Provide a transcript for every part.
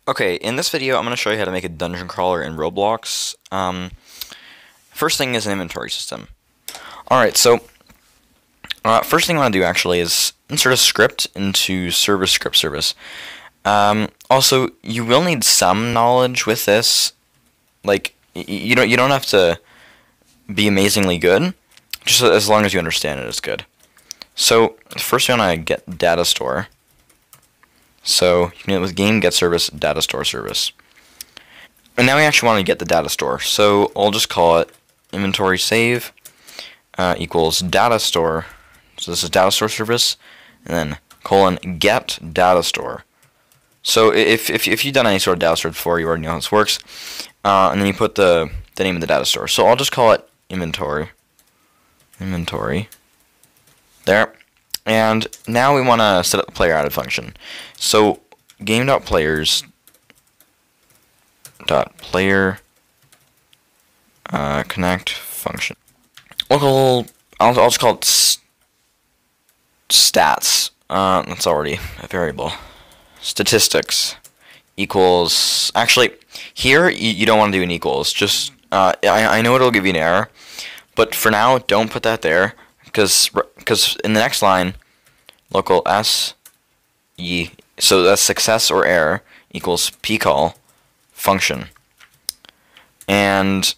Okay, in this video, I'm going to show you how to make a dungeon crawler in Roblox. First thing is an inventory system. Alright, so first thing I want to do actually is insert a script into service script service. Also, you will need some knowledge with this. Like, you don't have to be amazingly good. Just as long as you understand it is good. So first we want to get data store. So you can do it with game get service data store service. And now we actually want to get the data store. So I'll just call it inventory save equals data store. So this is data store service, and then colon get data store. So if you've done any sort of data store before, you already know how this works. And then you put the name of the data store. So I'll just call it inventory. Inventory. There. And now we want to set up the player added function. So game.players.player connect function. I'll just call it stats. That's already a variable. Statistics equals. Actually, here you don't want to do an equals. Just I know it'll give you an error, but for now don't put that there. Because in the next line, local s so that's success or error equals pcall function, and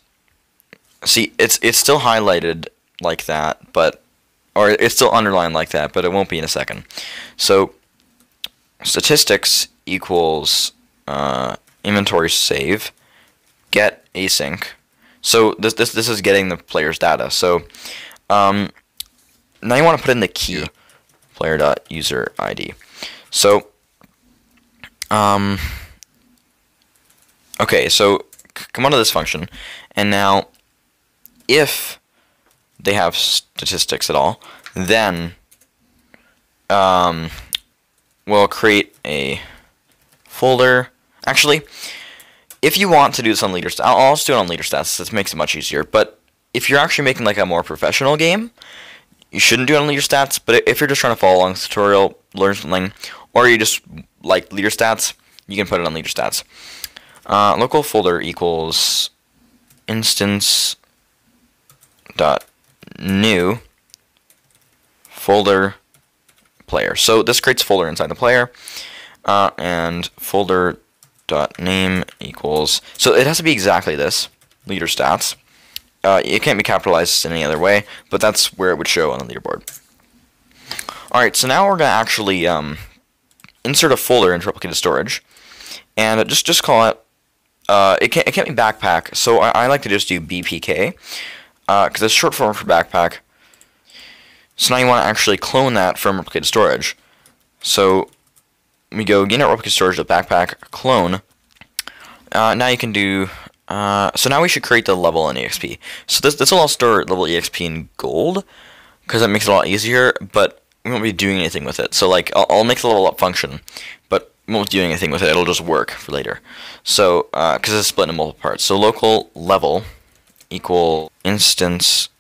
see it's still highlighted like that, or it's still underlined like that, but it won't be in a second. So statistics equals inventory save get async. So this is getting the player's data. So now you want to put in the key, player.user ID. So, okay, so come onto this function, and now if they have statistics at all, then we'll create a folder. Actually, if you want to do this on leader stats, I'll just do it on leader stats. This makes it much easier. But if you're actually making like a more professional game, you shouldn't do it on leader stats, but if you're just trying to follow along this tutorial, learn something, or you just like leader stats, you can put it on leader stats. Local folder equals instance dot new folder player. So this creates a folder inside the player, and folder dot name equals. So it has to be exactly this, leader stats. It can't be capitalized in any other way, but that's where it would show on the leaderboard. Alright, so now we're going to actually insert a folder into replicated storage, and just call it, it can't be backpack, so I like to just do BPK, because it's short form for backpack. So now you want to actually clone that from replicated storage. So we go get.replicated storage to backpack clone. Now you can do. So now we should create the level in EXP. So this will all store level EXP in gold, because that makes it a lot easier, but we won't be doing anything with it. So like, I'll make the level up function, but we won't be doing anything with it. It'll just work for later. So, because it's split into multiple parts. So local level equal instance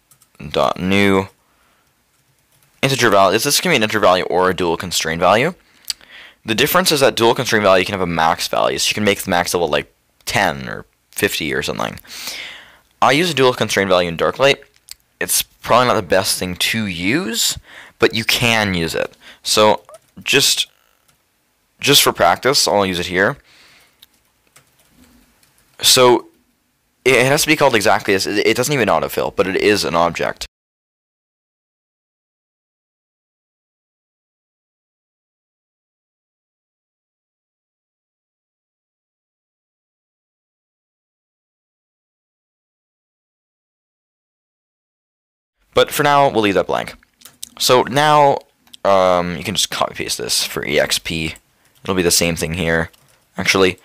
dot new integer value. This can be an integer value or a dual constraint value. The difference is that dual constraint value can have a max value, so you can make the max level like 10 or 50 or something. I use a dual constraint value in Darklight. It's probably not the best thing to use, but you can use it. So just for practice, I'll use it here. So it has to be called exactly this. It doesn't even autofill, but it is an object. But for now, we'll leave that blank. So now you can just copy paste this for EXP. It'll be the same thing here. Actually,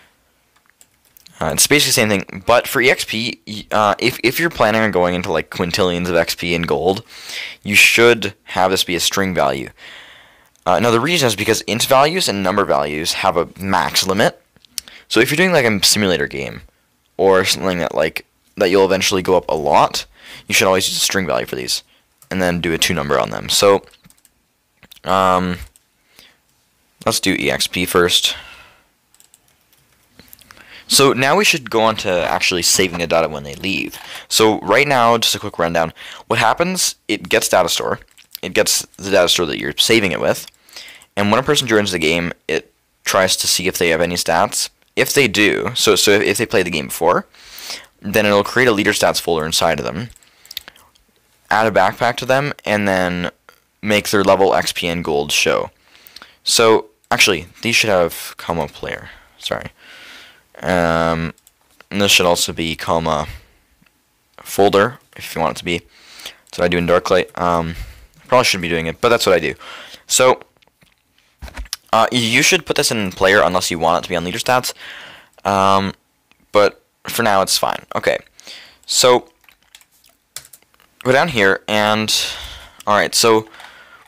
it's basically the same thing. But for EXP, if you're planning on going into like quintillions of XP in gold, you should have this be a string value. Now the reason is because int values and number values have a max limit. So if you're doing like a simulator game or something that you'll eventually go up a lot, you should always use a string value for these, and then do a 2 number on them. So let's do EXP first. So now we should go on to actually saving the data when they leave. So right now, just a quick rundown. What happens, it gets data store. It gets the data store that you're saving it with. And when a person joins the game, it tries to see if they have any stats. If they do, so if they played the game before, then it'll create a leader stats folder inside of them, add a backpack to them, and then make their level, XP, and gold show. So actually, these should have comma player. Sorry. And this should also be comma folder if you want it to be. That's what I do in Darklight. Probably shouldn't be doing it, but that's what I do. So you should put this in player unless you want it to be on leader stats. But for now, it's fine. Okay. So go down here and alright, so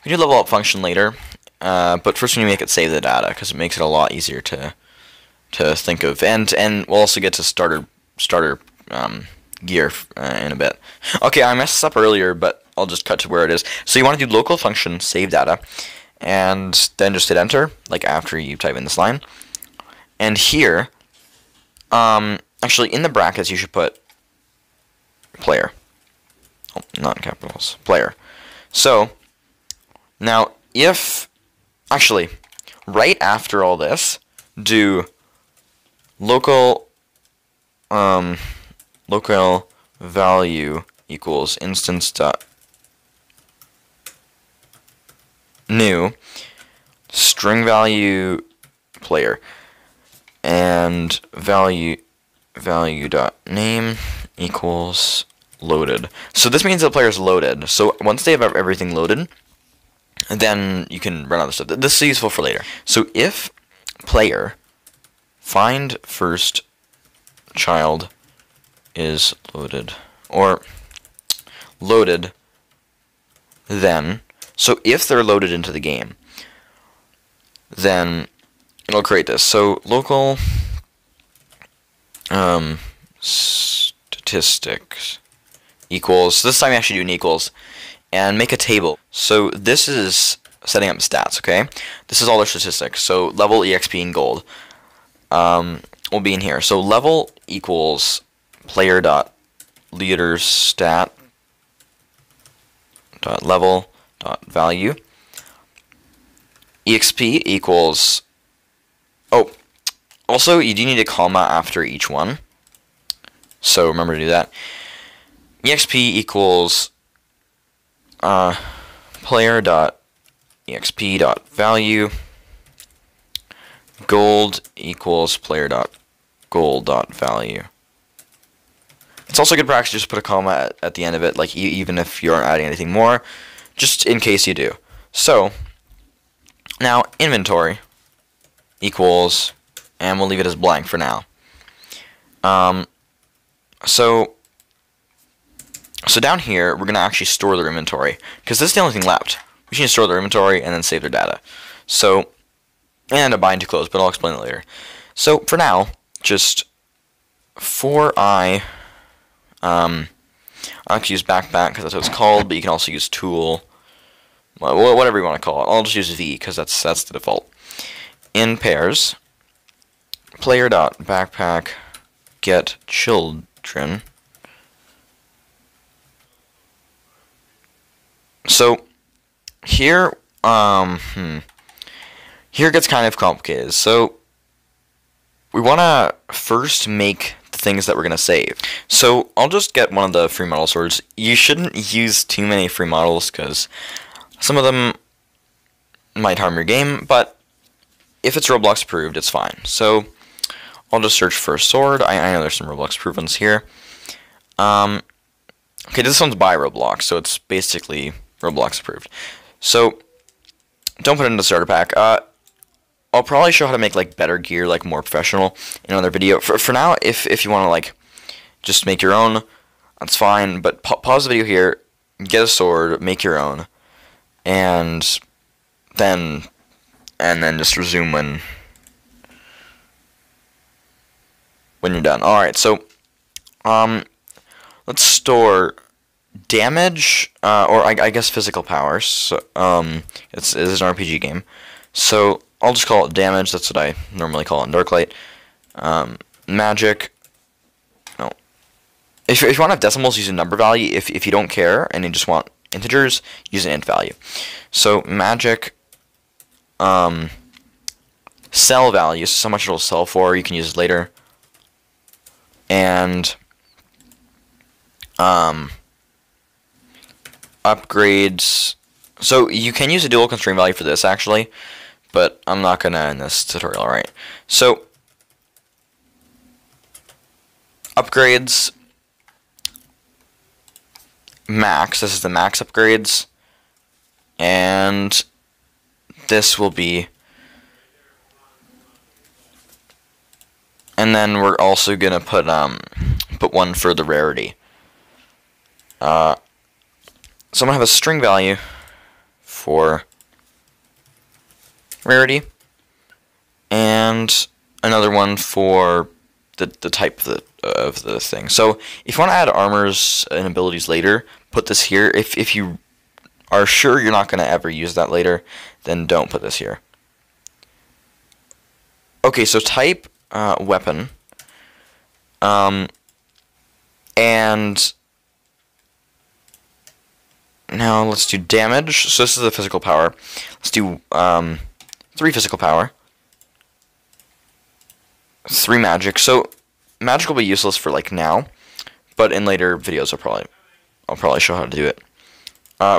we do level up function later. But first we need to make it save the data because it makes it a lot easier to think of, and we'll also get to starter gear in a bit. Okay, I messed up earlier, but I'll just cut to where it is. So you want to do local function save data, and then just hit enter, like after you type in this line. And here, actually in the brackets you should put player. Oh, not in capitals, player. So now if actually right after all this, do local local value equals instance dot new string value player and value dot name equals loaded. So this means the player is loaded. So once they have everything loaded, then you can run other stuff. This is useful for later. So if player find first child is loaded, or loaded then, so if they're loaded into the game, then it'll create this. So local statistics equals, this time you actually do an equals, and make a table. So this is setting up stats, okay? This is all their statistics. So level, EXP, and gold will be in here. So level equals player dot leader stat dot level dot value. EXP equals, oh, also you do need a comma after each one, so remember to do that. EXP equals player dot exp dot value. Gold equals player dot gold dot value. It's also good practice to just put a comma at the end of it, like even if you aren't adding anything more, just in case you do. So now inventory equals, and we'll leave it as blank for now. So down here we're gonna actually store their inventory because this is the only thing left. We should store their inventory and then save their data. So and a bind to close, but I'll explain it later. So for now, just for I like to use backpack because that's what it's called, but you can also use tool, whatever you want to call it. I'll just use V because that's the default. In pairs, player dot backpack get children. So here, here it gets kind of complicated. So we want to first make the things that we're going to save. So I'll just get one of the free model swords. You shouldn't use too many free models because some of them might harm your game, but if it's Roblox approved, it's fine. So I'll just search for a sword. I know there's some Roblox approved ones here. Okay, this one's by Roblox, so it's basically Roblox approved. So don't put it in the starter pack. I'll probably show how to make like better gear, like more professional, in another video. For now, if you want to like just make your own, that's fine. But pause the video here, get a sword, make your own, and then just resume when you're done. All right, so let's store damage, or I guess physical powers. So, it's an RPG game, so I'll just call it damage. That's what I normally call it in Darklight. magic. No. If you want to have decimals, use a number value. If you don't care and you just want integers, use an int value. So magic sell value, so much it'll sell for, you can use it later. And upgrades. So you can use a dual constraint value for this actually, but I'm not gonna in this tutorial, right? So upgrades max, this is the max upgrades, and this will be, and then we're also gonna put one for the rarity. So I'm gonna have a string value for rarity, and another one for the type of the thing. So if you want to add armors and abilities later, put this here. If you are sure you're not going to ever use that later, then don't put this here. Okay, so type weapon, and now let's do damage. So this is the physical power. Let's do 3 physical power, 3 magic. So magic will be useless for like now, but in later videos I'll probably show how to do it.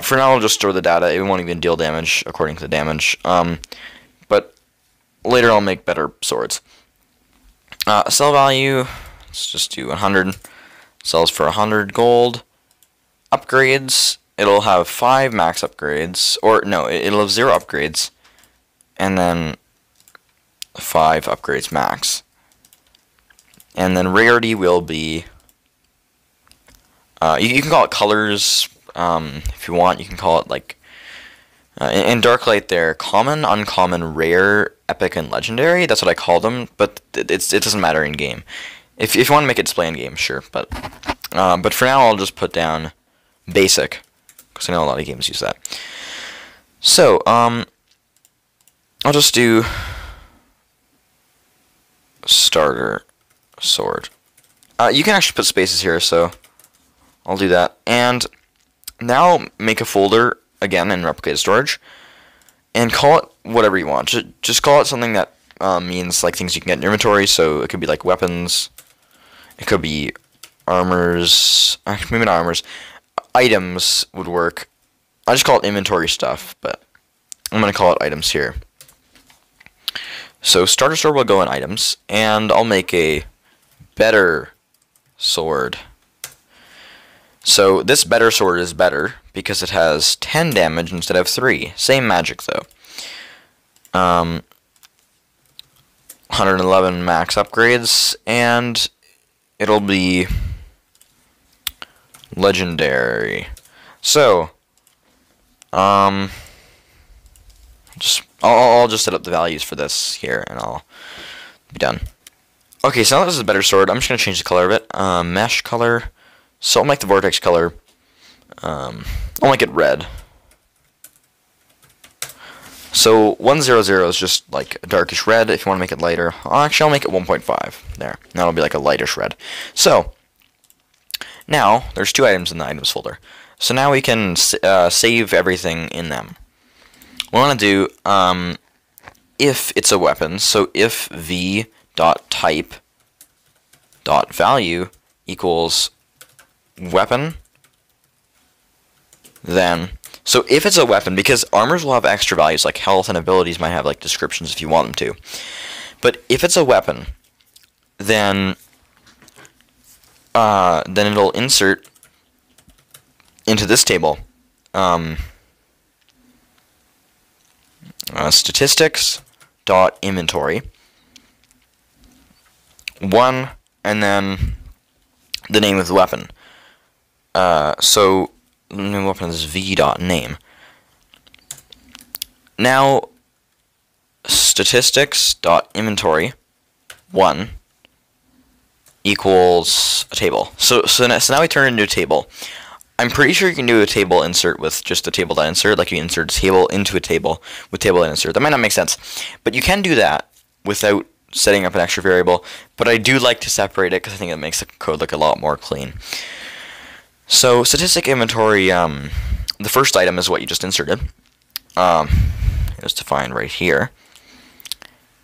For now I'll just store the data. It won't even deal damage according to the damage. But later I'll make better swords. Sell value, let's just do 100. Sells for 100 gold. Upgrades, it'll have 5 max upgrades, or no, it'll have 0 upgrades, and then 5 upgrades max. And then rarity will be, you can call it colors if you want. You can call it like, in Darklight they're common, uncommon, rare, epic, and legendary. That's what I call them, but it doesn't matter in game. If you want to make it display in game, sure, but for now I'll just put down basic, because I know a lot of games use that. So, I'll just do starter sword. You can actually put spaces here, so I'll do that. And now make a folder again in replicated storage, and call it whatever you want. Just call it something that means like things you can get in your inventory. So it could be like weapons, it could be armors, maybe not armors, items would work. I just call it inventory stuff, but I'm going to call it items here. So starter sword will go in items, and I'll make a better sword. So this better sword is better because it has 10 damage instead of 3. Same magic though. 111 max upgrades, and it'll be legendary. So I'll just set up the values for this here, and I'll be done. Okay, so now this is a better sword. I'm just gonna change the color of it. Mesh color. So I'll make the vortex color. I'll make it red. So 100 is just like a darkish red. If you want to make it lighter, I'll make it 1.5 there. That'll be like a lightish red. So now there's 2 items in the items folder. So now we can save everything in them. What I want to do, if it's a weapon, so if v.type.value equals weapon, then, so if it's a weapon, because armors will have extra values, like health and abilities might have like descriptions if you want them to, but if it's a weapon, then it'll insert into this table statistics.inventory 1, and then the name of the weapon. So the new weapon is v.name. Now statistics.inventory 1 equals a table. So now we turn it into a table. I'm pretty sure you can do a table insert with just a table.insert, like you insert a table into a table with table.insert. That might not make sense, but you can do that without setting up an extra variable, but I do like to separate it because I think it makes the code look a lot more clean. So statistic inventory, the first item is what you just inserted. It's defined right here.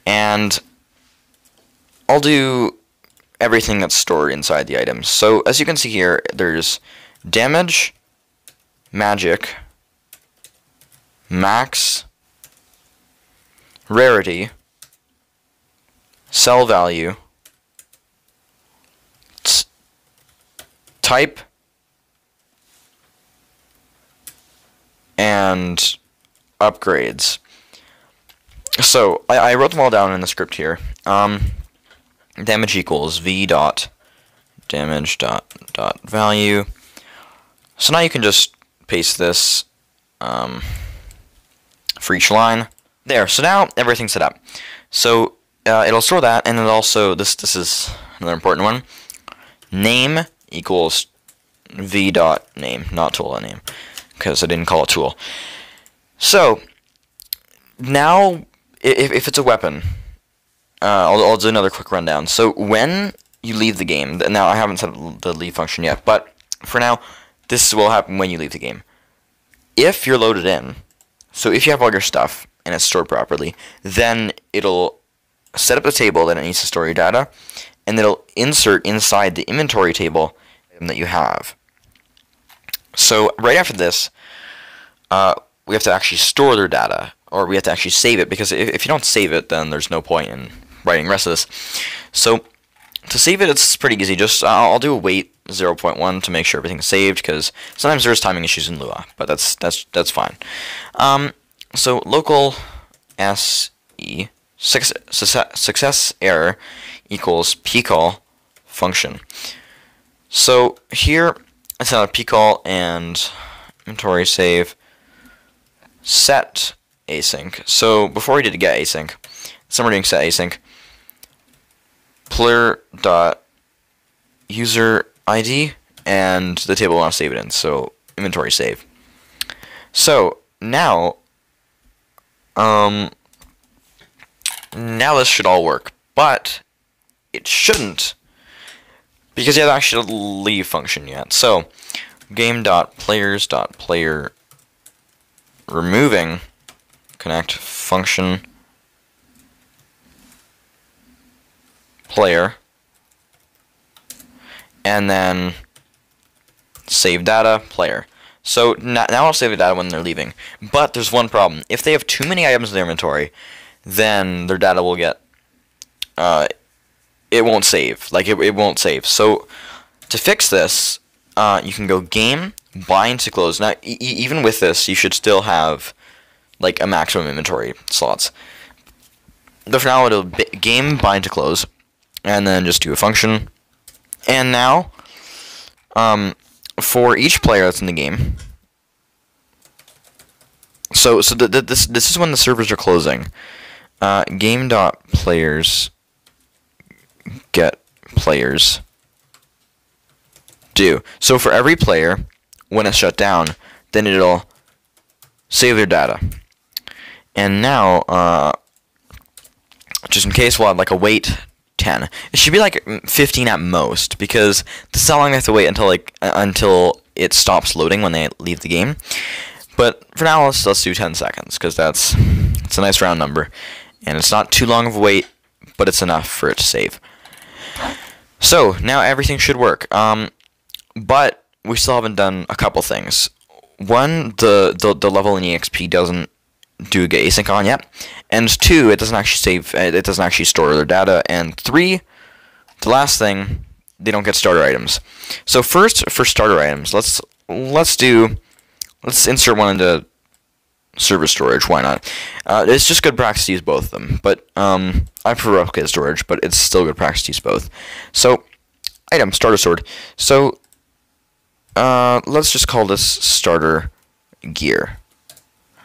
And I'll do everything that's stored inside the items. So as you can see here, there's damage, magic, max, rarity, sell value, type, and upgrades. So I wrote them all down in the script here. Damage equals v dot damage dot value. So now you can just paste this for each line. There. So now everything's set up. So it'll store that, and it also this is another important one. Name equals v dot name, not tool name, because I didn't call it tool. So now, if it's a weapon, I'll do another quick rundown. So when you leave the game, now I haven't set the leave function yet, but for now, this will happen when you leave the game. If you're loaded in, so if you have all your stuff and it's stored properly, then it'll set up the table that it needs to store your data, and it'll insert inside the inventory table that you have. So right after this, we have to actually store their data, or we have to actually save it, because if you don't save it, then there's no point in writing the rest of this. So to save it, it's pretty easy. Just I'll do a wait 0.1 to make sure everything's saved, because sometimes there's timing issues in Lua, but that's fine. So local se success error equals pcall function. So here it's not a pcall and inventory save set async. So before we did get async, so we're doing set async player dot user ID and the table we want to save it in. So inventory save. So now now this should all work, but it shouldn't, because you haven't actually leave function yet. So game.players.player removing connect function player, and then save data player. So now I'll save the data when they're leaving, but there's one problem. If they have too many items in their inventory, then their data will get it won't save. Like it won't save. So to fix this, you can go game bind to close. Now even with this, you should still have like a maximum inventory slots. But for now, it'll game bind to close, and then just do a function. And now, for each player that's in the game, so this is when the servers are closing. Game.players get players do. So for every player, when it's shut down, then it'll save their data. And now, just in case, we'll have like a wait 10. It should be like 15 at most, because this is how long they have to wait until it stops loading when they leave the game. But for now, let's do 10 seconds, because it's a nice round number, and it's not too long of a wait, but it's enough for it to save. So now everything should work. But we still haven't done a couple things. One, the level in EXP doesn't do get async on yet, and 2, it doesn't actually save. It doesn't actually store their data, and 3, the last thing, they don't get starter items. So first, for starter items, let's insert one into server storage. Why not? It's just good practice to use both of them, but I prefer replicated storage, but it's still good practice to use both. So item starter sword. So let's just call this starter gear.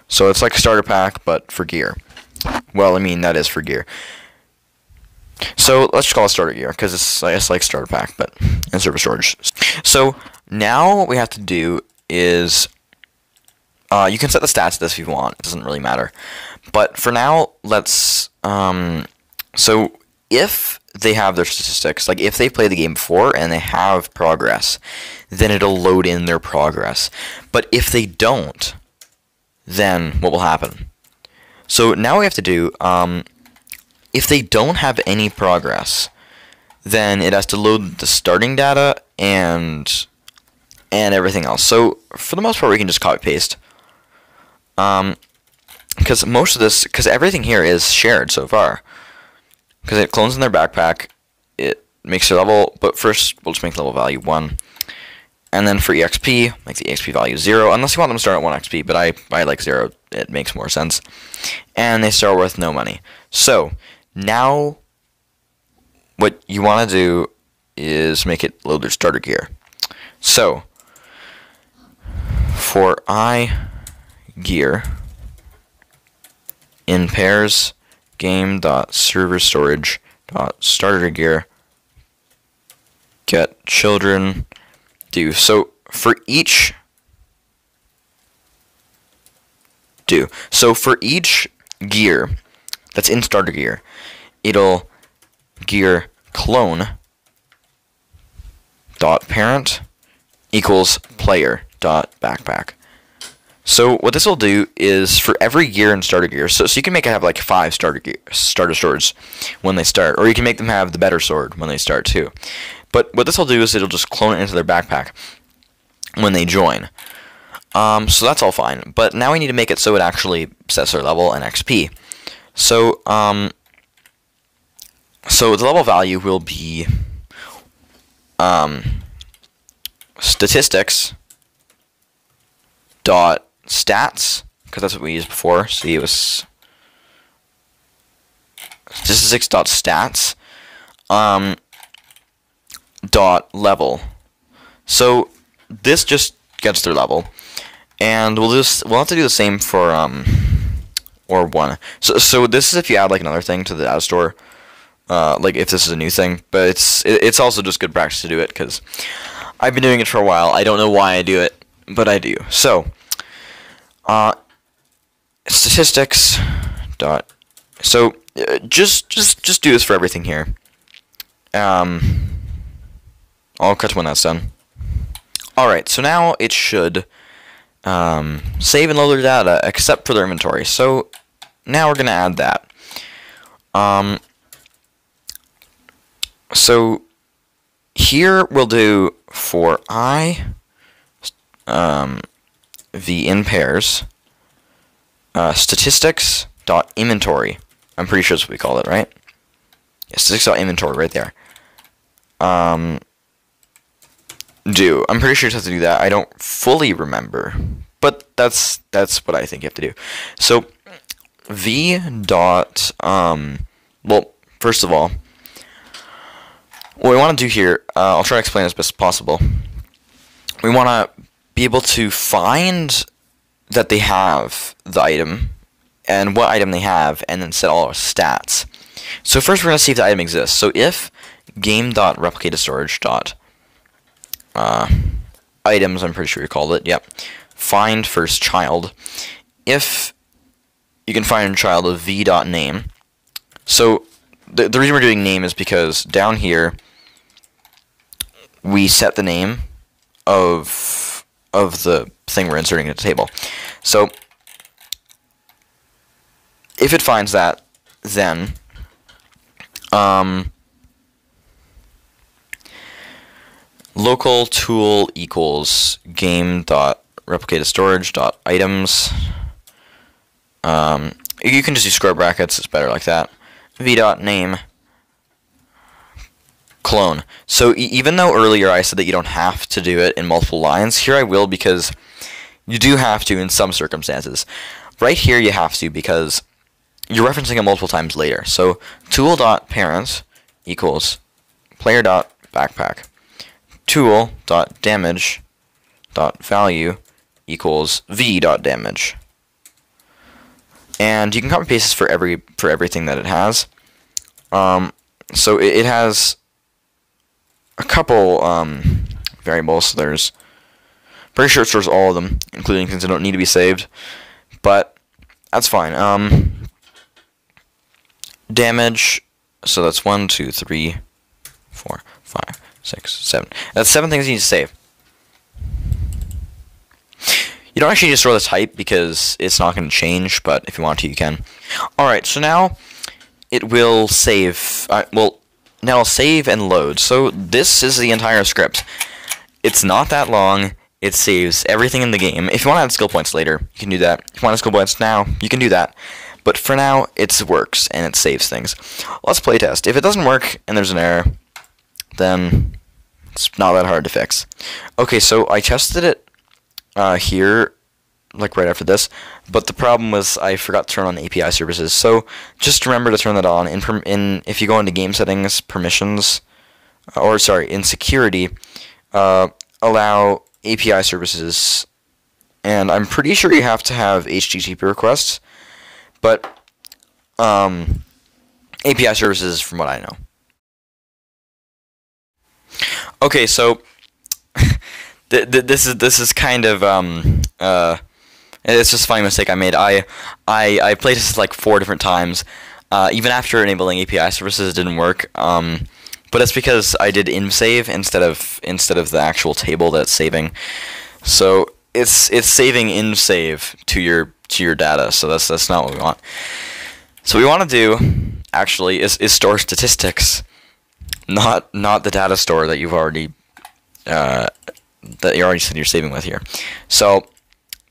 So it's like a starter pack, but for gear. Well, I mean, that is for gear. So let's just call it starter gear, because it's like starter pack, but in server storage. So now what we have to do is, you can set the stats to this if you want. It doesn't really matter. But for now, let's, so if they have their statistics, like if they played the game before and they have progress, then it'll load in their progress. But if they don't, then what will happen? So now we have to do, if they don't have any progress, then it has to load the starting data and everything else. So for the most part, we can just copy paste. Because most of this, because everything here is shared so far. Because it clones in their backpack, it makes their level, but first we'll just make level value 1. And then for EXP, make the EXP value 0, unless you want them to start at 1 XP, but I like 0, it makes more sense. And they start with no money. So, now, what you want to do is make it load their starter gear. So, for I gear, in pairs, game.serverStorage.starterGear get children do. So for each gear that's in starter gear, it'll gear clone dot parent equals player dot backpack. So what this will do is for every gear in starter gear, so you can make it have like 5 starter swords when they start, or you can make them have the better sword when they start too. But what this will do is it'll just clone it into their backpack when they join. So that's all fine. But now we need to make it so it actually sets their level and XP. So so the level value will be statistics dot stats, because that's what we used before. See, it was statistics.stats dot level. So this just gets their level, and we'll have to do the same for or 1. So this is if you add like another thing to the data store, like if this is a new thing, but it's also just good practice to do it because I've been doing it for a while. I don't know why I do it, but I do. So statistics dot, so just do this for everything here. I'll cut when that's done. Alright, so now it should save and load their data except for their inventory. So now we're gonna add that. So here we'll do for I the in pairs statistics dot inventory. I'm pretty sure that's what we call it, right? Yeah, statistics dot inventory right there. I'm pretty sure you have to do that. I don't fully remember, but that's what I think you have to do. So v dot well, first of all, what we want to do here, I'll try to explain as best as possible. We want to be able to find that they have the item and what item they have, and then set all our stats. So first we're going to see if the item exists. So if game.replicatedStorage. Items, I'm pretty sure we called it, yep. Find first child. If you can find a child of v.name. So the reason we're doing name is because down here we set the name of the thing we're inserting into the table. So if it finds that, then local tool equals game.replicatedStorage.items. You can just use square brackets, it's better like that. v.name clone. So even though earlier I said that you don't have to do it in multiple lines, here I will because you do have to in some circumstances. Right here you have to because you're referencing it multiple times later. So tool.parent equals player.backpack. Tool.damage.value equals v.damage. And you can copy paste this for everything that it has. So it has a couple variables. So there's pretty sure it stores all of them, including things that don't need to be saved, but that's fine. Damage So that's 1, 2, 3, 4, 5, 6, 7. That's 7 things you need to save. You don't actually need to store the type because it's not going to change, but if you want to, you can. Alright, so now it will save. Well, now it'll save and load. So this is the entire script. It's not that long. It saves everything in the game. If you want to add skill points later, you can do that. If you want to add skill points now, you can do that. But for now, it works and it saves things. Let's play test. If it doesn't work and there's an error, then it's not that hard to fix. Okay, so I tested it here, like right after this, but the problem was I forgot to turn on API services. So just remember to turn that on. If you go into game settings, permissions, or sorry, in security, allow API services, and I'm pretty sure you have to have HTTP requests, but API services from what I know. Okay, so this is kind of it's just a funny mistake I made. I played this like 4 different times, even after enabling API services it didn't work. But it's because I did InSave instead of the actual table that it's saving. So it's saving InSave to your data. So that's not what we want. So what we want to do actually is store statistics, not the data store that you've already said you're saving with here. So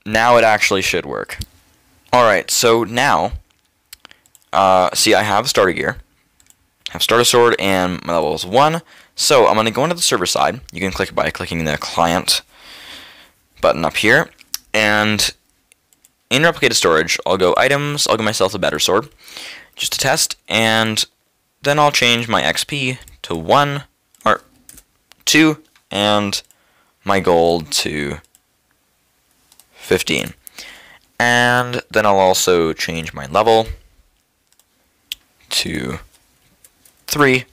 now it actually should work. Alright, so now see, I have starter gear, have starter sword, and my level is 1. So I'm going to go into the server side. You can click it by clicking the client button up here, and in replicated storage I'll go items, I'll give myself a better sword just to test, and then I'll change my XP to 1 or 2 and my gold to 15. And then I'll also change my level to 3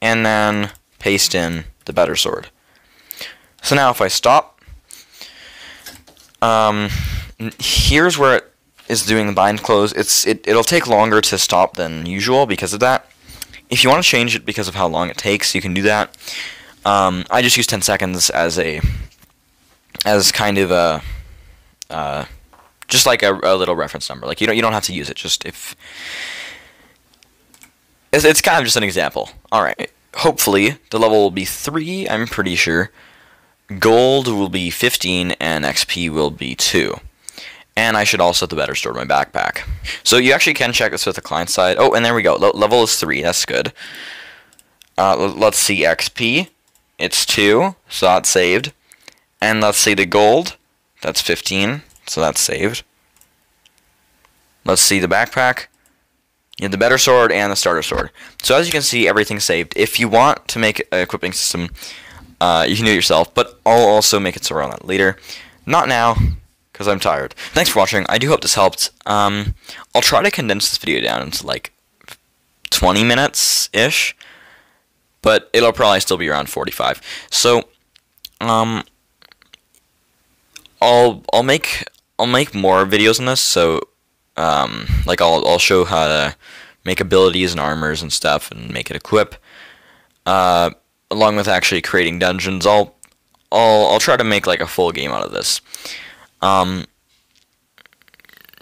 and then paste in the better sword. So now if I stop, here's where it is doing the bind close. It'll take longer to stop than usual because of that. If you want to change it because of how long it takes, you can do that. I just use 10 seconds as kind of a just like a little reference number. Like you don't have to use it. Just if it's kind of just an example. All right. Hopefully the level will be 3. I'm pretty sure. Gold will be 15 and XP will be 2. And I should also have the better sword in my backpack. So you actually can check this with the client side. Oh, and there we go. Level is 3. That's good. Let's see XP. It's 2, so that's saved. And let's see the gold. That's 15, so that's saved. Let's see the backpack. You have the better sword and the starter sword. So as you can see, everything's saved. If you want to make an equipping system, you can do it yourself, but I'll also make it so on that later. Not now, because I'm tired. Thanks for watching. I do hope this helped. I'll try to condense this video down into like 20 minutes-ish, but it'll probably still be around 45. So, I'll make more videos on this. So, like I'll show how to make abilities and armors and stuff, and make it equip. Along with actually creating dungeons, I'll try to make like a full game out of this.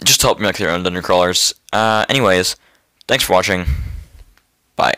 Just to help you make your own dungeon crawlers. Anyways, thanks for watching. Bye.